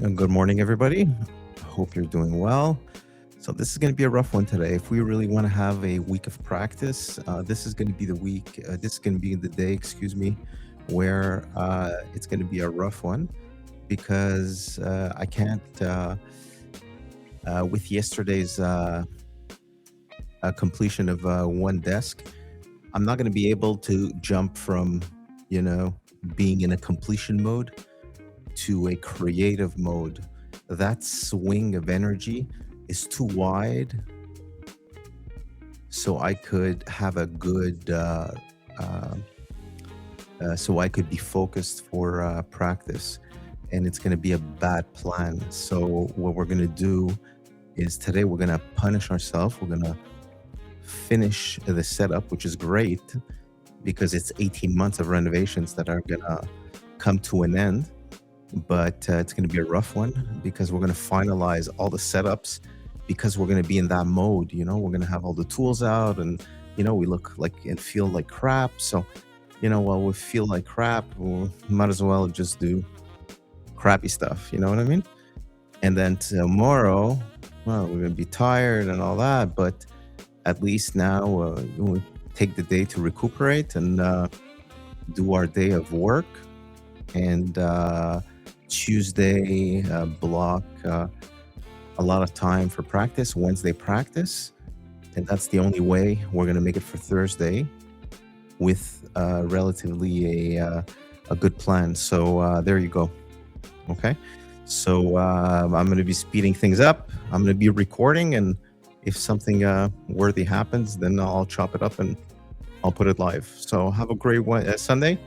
Good morning, everybody. Hope you're doing well. So, this is going to be a rough one today. If we really want to have a week of practice, this is going to be the week, this is going to be the day, excuse me, where it's going to be a rough one because I can't, with yesterday's completion of one desk, I'm not going to be able to jump from, you know, being in a completion mode to a creative mode. That swing of energy is too wide, so I could have a good, uh, so I could be focused for practice. And it's going to be a bad plan. So, what we're going to do is today we're going to punish ourselves. We're going to finish the setup, which is great because it's 18 months of renovations that are going to come to an end. But it's going to be a rough one because we're going to finalize all the setups because we're going to be in that mode. We're going to have all the tools out, and we look like and feel like crap. So, while we feel like crap, we might as well just do crappy stuff. You know what I mean? And then tomorrow, well, we're going to be tired and all that, but at least now we'll take the day to recuperate and do our day of work. And Tuesday, block a lot of time for practice. Wednesday, practice. And that's the only way we're going to make it for Thursday with relatively a good plan. So there you go. Okay. So I'm going to be speeding things up. I'm going to be recording. And if something worthy happens, then I'll chop it up and I'll put it live. So have a great Sunday.